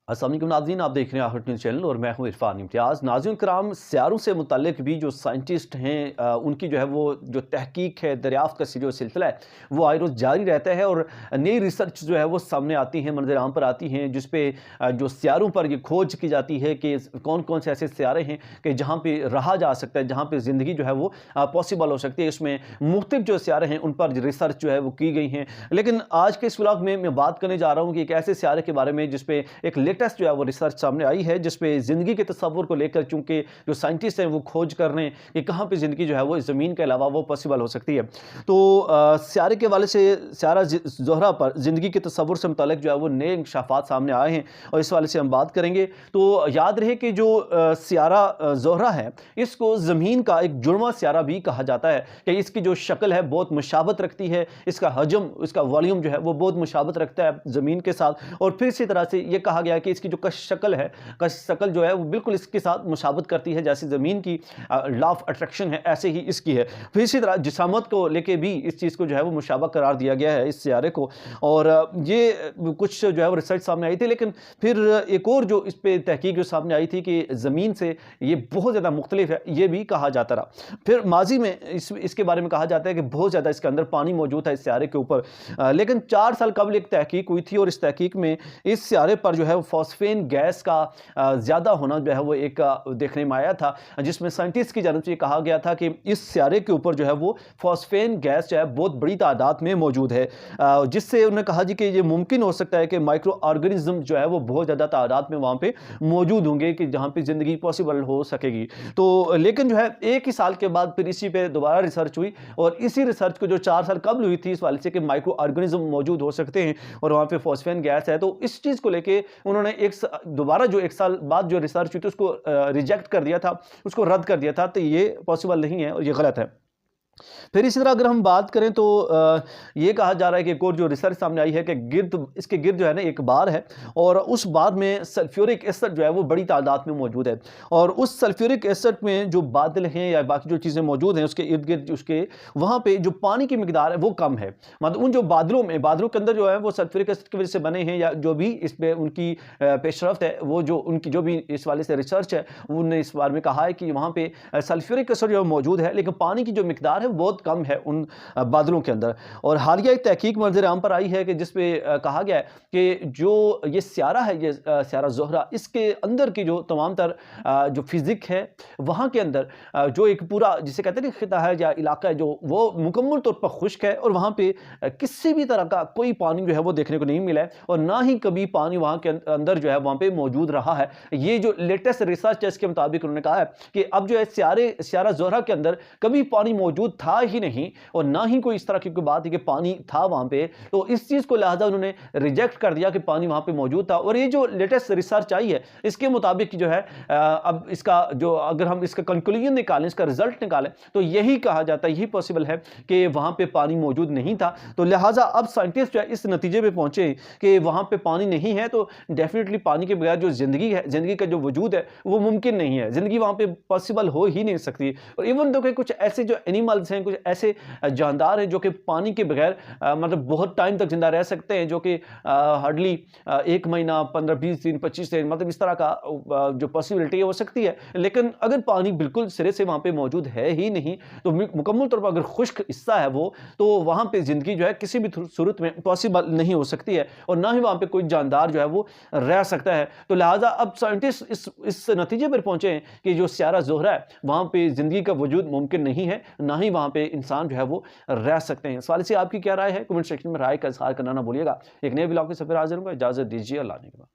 अस्सलाम वालेकुम नाज़रीन, आप देख रहे हैं आहट न्यूज़ चैनल और मैं हूं इरफान इम्तियाज़। नाज़रीन कराम, सियारों से मुतल्लिक भी जो साइंटिस्ट हैं उनकी जो है वो जो तहकीक है, दरियाफ़्त का जो सिलसिला है वो आए रोज़ जारी रहता है और नई रिसर्च जो है वो सामने आती है, मंज़र आम पर आती हैं, जिस पे जो सियारों पर ये खोज की जाती है कि कौन कौन से ऐसे सियारे हैं कि जहाँ पे रहा जा सकता है, जहाँ पे ज़िंदगी जो है वो पॉसिबल हो सकती है। इसमें मुख्तलिफ जो सियारे हैं उन पर रिसर्च जो है वो की गई हैं। लेकिन आज के इस व्लॉग में मैं बात करने जा रहा हूँ कि एक ऐसे सियारे के बारे में जिस पे एक लेटेस्ट जो है वो रिसर्च सामने आई है, जिस पे ज़िंदगी के तस्वुर को लेकर चूँकि जो साइंटिस्ट हैं वो खोज कर रहे हैं कि कहाँ पे ज़िंदगी जो है वो ज़मीन के अलावा वो पॉसिबल हो सकती है। तो सियारे के हवाले से सियारा ज़ोहरा पर ज़िंदगी के तस्वुर से मुताल्लिक जो है वो नए इंकशाफात सामने आए हैं और इस हवाले से हम बात करेंगे। तो याद रहे कि जो सियारा ज़ोहरा है, इसको ज़मीन का एक जुड़वां सियारा भी कहा जाता है कि इसकी जो शक्ल है बहुत मुशाबत रखती है, इसका हजम, इसका वॉल्यूम जो है वो बहुत मुशाबत रखता है ज़मीन के साथ। और फिर इसी तरह से ये कहा गया है कि इसकी जो कश शक्ल है, कश शक्ल जो है वो बिल्कुल इसके साथ मुशाबत करती है, जैसे ज़मीन की लॉ ऑफ अट्रैक्शन है ऐसे ही इसकी है। फिर इसी तरह जिसामत को लेके भी इस चीज़ को जो है वो मुशाबा करार दिया गया है इस सियारे को। और ये कुछ जो है वो रिसर्च सामने आई थी, लेकिन फिर एक और जो इस पे तहकीक जो सामने आई थी कि ज़मीन से ये बहुत ज़्यादा मुख्तलिफ है, ये भी कहा जाता रहा। फिर माजी में इसके बारे में कहा जाता है कि बहुत ज़्यादा इसके अंदर पानी मौजूद है इस सियारे के ऊपर। लेकिन 4 साल कबल एक तहकीक हुई थी और इस तहकीक में इस सियारे पर जो है वो फॉस्फेन गैस का ज़्यादा होना जो है वो एक देखने में आया था, जिसमें साइंटिस्ट की जानिब से कहा गया था कि इस सियारे के ऊपर जो है वो फॉस्फेन गैस जो है बहुत बड़ी तादाद में मौजूद है, जिससे उन्होंने कहा जी कि ये मुमकिन हो सकता है कि माइक्रो ऑर्गेनिज्म जो है वो बहुत ज़्यादा तादाद में वहाँ पे मौजूद होंगे कि जहाँ पे ज़िंदगी पॉसिबल हो सकेगी। तो लेकिन जो है 1 ही साल के बाद फिर इसी पे दोबारा रिसर्च हुई और इसी रिसर्च को जो 4 साल कबल हुई थी इस वाले से कि माइक्रो ऑर्गेनिज्म मौजूद हो सकते हैं और वहाँ पे फॉस्फेन गैस है, तो इस चीज़ को लेके उन्होंने दोबारा जो 1 साल बाद जो रिसर्च हुई थी उसको रिजेक्ट कर दिया था, उसको रद्द कर दिया था। तो ये पॉसिबल नहीं है और ये गलत है। फिर इसी तरह अगर हम बात करें तो ये कहा जा रहा है कि एक और जो रिसर्च सामने आई है कि इसके गिर्द जो है ना एक बार है और उस बार में सल्फ्यूरिक एसिड जो है वो बड़ी तादाद में मौजूद है और उस सल्फ्यूरिक एसिड में जो बादल हैं या बाकी जो चीज़ें मौजूद हैं उसके इर्द गिर्द उसके वहाँ पे जो पानी की मिकदार है वो कम है। मतलब उन जो बादलों के अंदर जो है वो सल्फ्यूरिक एसिड की वजह से बने हैं या जो भी इस पे उनकी पेशरफ्त है, वो जो उनकी जो भी इस वाले से रिसर्च है उन्होंने इस बारे में कहा है कि वहाँ पे सल्फ्यूरिक एसिड जो मौजूद है, लेकिन पानी की जो मिकदार है बहुत कम है उन बादलों के अंदर। और हालिया एक तहकीक मंजर आम पर आई है कि जिसपे कहा गया है कि जो ये सियारा है, ये सियारा ज़ोहरा, इसके अंदर की जो तमाम तर जो फिजिक है वहाँ के अंदर जो एक पूरा जिसे कहते हैं ना खिता है या इलाका है जो वो मुकम्मल तौर पर खुश्क है और वहाँ पे किसी भी तरह का कोई पानी जो है वो देखने को नहीं मिला है और ना ही कभी पानी वहाँ के अंदर जो है वहाँ पे मौजूद रहा है। ये जो लेटेस्ट रिसर्च है इसके मुताबिक उन्होंने कहा है कि अब जो है सियारा ज़ोहरा के अंदर कभी पानी मौजूद था ही नहीं और ना ही कोई इस तरह की कोई बात है कि पानी था वहां पे। तो इस चीज को लिहाजा उन्होंने रिजेक्ट कर दिया कि पानी वहां पे मौजूद था। और ये जो लेटेस्ट रिसर्च आई है इसके मुताबिक जो है अब इसका जो अगर हम इसका कंक्लूजन निकालें, इसका रिजल्ट निकालें, तो यही कहा जाता है, यही पॉसिबल है कि वहां पे पानी मौजूद नहीं था। तो लिहाजा अब साइंटिस्ट जो है इस नतीजे पे पहुंचे कि वहां पे पानी नहीं है, तो डेफिनेटली पानी के बगैर जो जिंदगी है, जिंदगी का जो वजूद है वो मुमकिन नहीं है, जिंदगी वहां पे पॉसिबल हो ही नहीं सकती। और इवन दो कि कुछ ऐसे जो एनिमल्स हैं, कुछ ऐसे जानदार हैं जो कि पानी के बगैर मतलब बहुत टाइम तक जिंदा रह सकते हैं, जो कि हार्डली 1 महीना, 15-20 दिन, 25 दिन, मतलब इस तरह का जो पॉसिबिलिटी है हो सकती है। लेकिन अगर पानी बिल्कुल सिरे से वहां पे मौजूद है ही नहीं, तो मुकम्मल तौर पर अगर खुश्क हिस्सा है वो, तो वहां पे जिंदगी जो है किसी भी सूरत में पॉसिबल नहीं हो सकती है और ना ही वहां पे कोई जानदार जो है वो रह सकता है। तो लिहाजा अब साइंटिस्ट इस नतीजे पर पहुंचे हैं कि जो सियारा ज़ोहरा है वहां पे जिंदगी का वजूद मुमकिन नहीं है, ना ही वहां पे इंसान जो है वो रह सकते हैं। इस वाले से आपकी क्या राय है? कमेंट सेक्शन में राय का इज़हार करना ना भूलिएगा। एक नए ब्लॉग के सफर हाजिर होगा। इजाजत दीजिए। अल्लाह ने